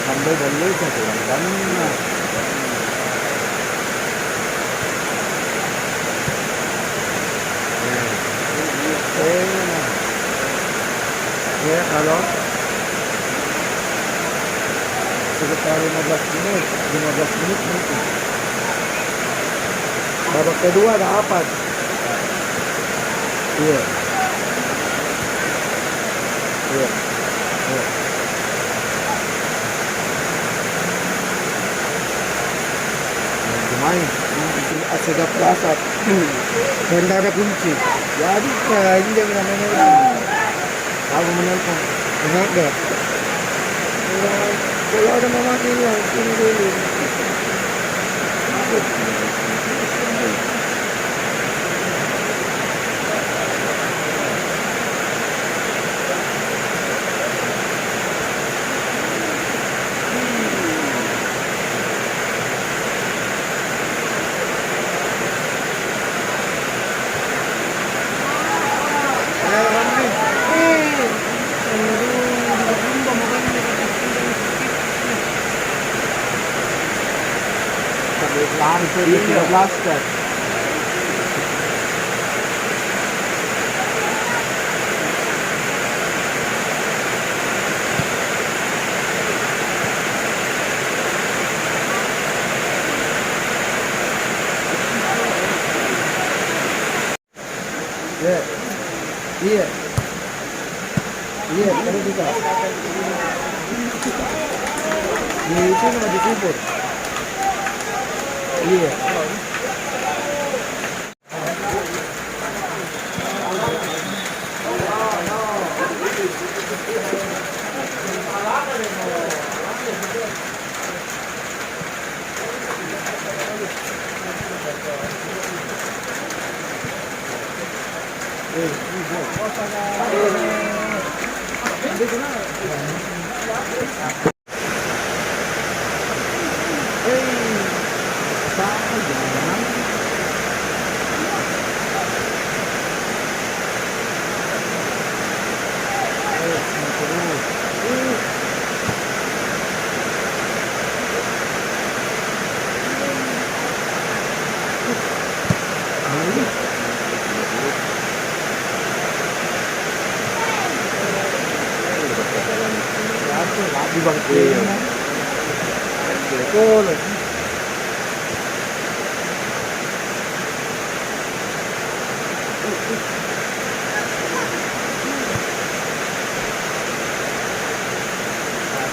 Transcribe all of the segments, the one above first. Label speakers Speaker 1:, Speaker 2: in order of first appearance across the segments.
Speaker 1: Sampai beli sesuatu kan. Ya kalau sekitar 15 menit mungkin. Babak kedua dapat. Iya. Iya. Iya. Main sedap dasar dan ada kunci jadi ini dia namanya aku menelpon enggak kalau ada mama ini dulu langsung di blaster. Iya, terus juga. Di itu nama disebut. Iya. Di bangku betul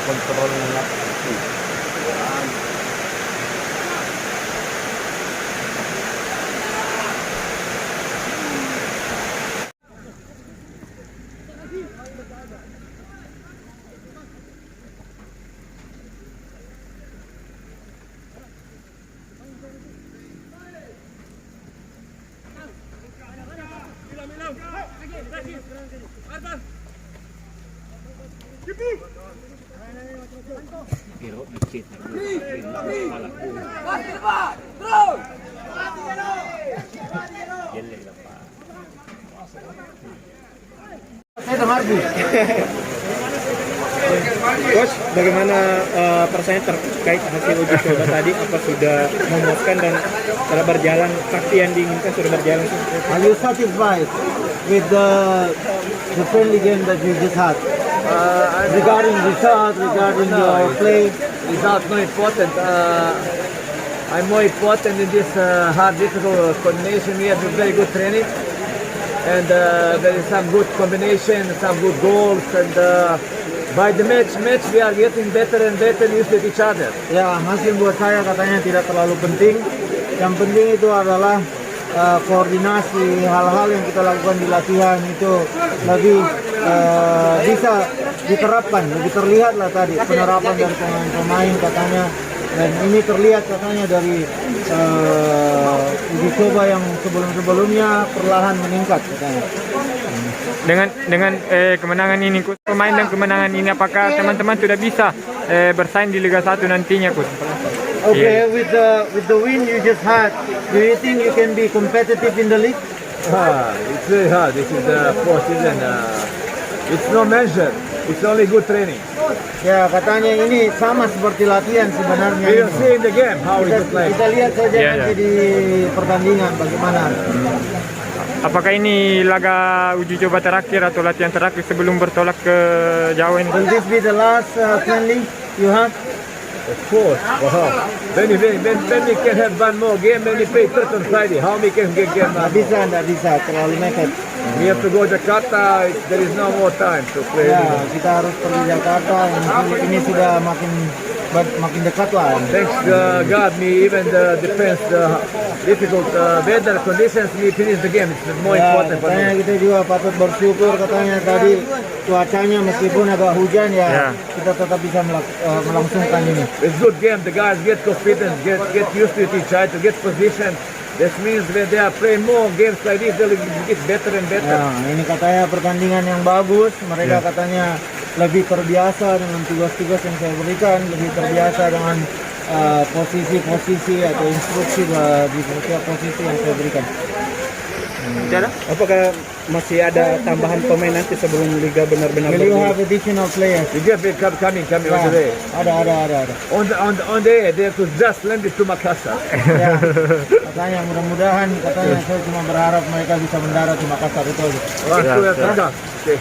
Speaker 1: kontrolnya Coach, bagaimana perasaannya terkait hasil uji coba tadi? Apa sudah memuaskan dan sudah berjalan seperti yang diinginkan, sudah berjalan?
Speaker 2: Are you satisfied with the friendly game that you just had? Regarding result, regarding your play,
Speaker 3: Result not important. I'm more important in this hard, difficult combination. We have a very good training, and there is some good combination, some good goals, and by the match we are getting better and better used with each other.
Speaker 2: ya hasil buat saya katanya tidak terlalu penting. Yang penting itu adalah koordinasi, hal-hal yang kita lakukan di latihan itu lebih bisa diterapkan, lebih terlihat lah tadi penerapan dari pemain-pemain katanya, dan ini terlihat katanya dari uji coba yang sebelum-sebelumnya perlahan meningkat katanya.
Speaker 4: Dengan kemenangan ini, Coach, pemain dan kemenangan ini, apakah teman-teman sudah bisa bersaing di Liga 1 nantinya, Coach?
Speaker 2: Okay, with the win you just had, do you think you can be competitive in the league?
Speaker 3: It's very hard. This is the fourth season. It's no measure. It's only good training.
Speaker 2: Ya, katanya ini sama seperti latihan sebenarnya.
Speaker 3: We will see in the game how it
Speaker 2: Kita,
Speaker 3: looks like.
Speaker 2: kita lihat saja
Speaker 4: Ya,
Speaker 2: nanti di pertandingan bagaimana.
Speaker 4: Apakah ini laga uji coba terakhir atau latihan terakhir sebelum bertolak ke Jawa ini?
Speaker 2: Will this be the last friendly you have?
Speaker 3: Of course. Wow. When we can have one more game, when we play third on Friday, how we can get game?
Speaker 2: Nggak bisa, terlalu mepet.
Speaker 3: We have to go to Jakarta. There is no more time to play.
Speaker 2: Ya, kita harus pergi Jakarta. Ini sudah makin dekat lah.
Speaker 3: Thanks God, me even the defense, the difficult weather conditions, we finish the game. It's more
Speaker 2: Ya,
Speaker 3: important for
Speaker 2: katanya
Speaker 3: me.
Speaker 2: kita juga patut bersyukur, katanya tadi cuacanya meskipun agak hujan ya,
Speaker 4: Ya.
Speaker 2: kita tetap bisa melangsungkan ini.
Speaker 3: It's good game. The guys get confidence, get used to it, try to get position. That means when they are playing more games like this, they'll get better and better.
Speaker 2: Ya, ini katanya pertandingan yang bagus. Mereka katanya lebih terbiasa dengan tugas-tugas yang saya berikan, lebih terbiasa dengan posisi-posisi atau instruksi di setiap posisi yang saya berikan.
Speaker 1: Apakah masih ada tambahan pemain nanti sebelum liga benar-benar
Speaker 2: Will you
Speaker 1: bergulir?
Speaker 2: have additional players?
Speaker 3: The game will coming on the way.
Speaker 2: Ada.
Speaker 3: On the way, they have to just land it to Makassar.
Speaker 2: Ya, katanya mudah-mudahan, katanya saya cuma berharap mereka bisa mendarat di Makassar itu aja.
Speaker 3: One, two, and come. Okay.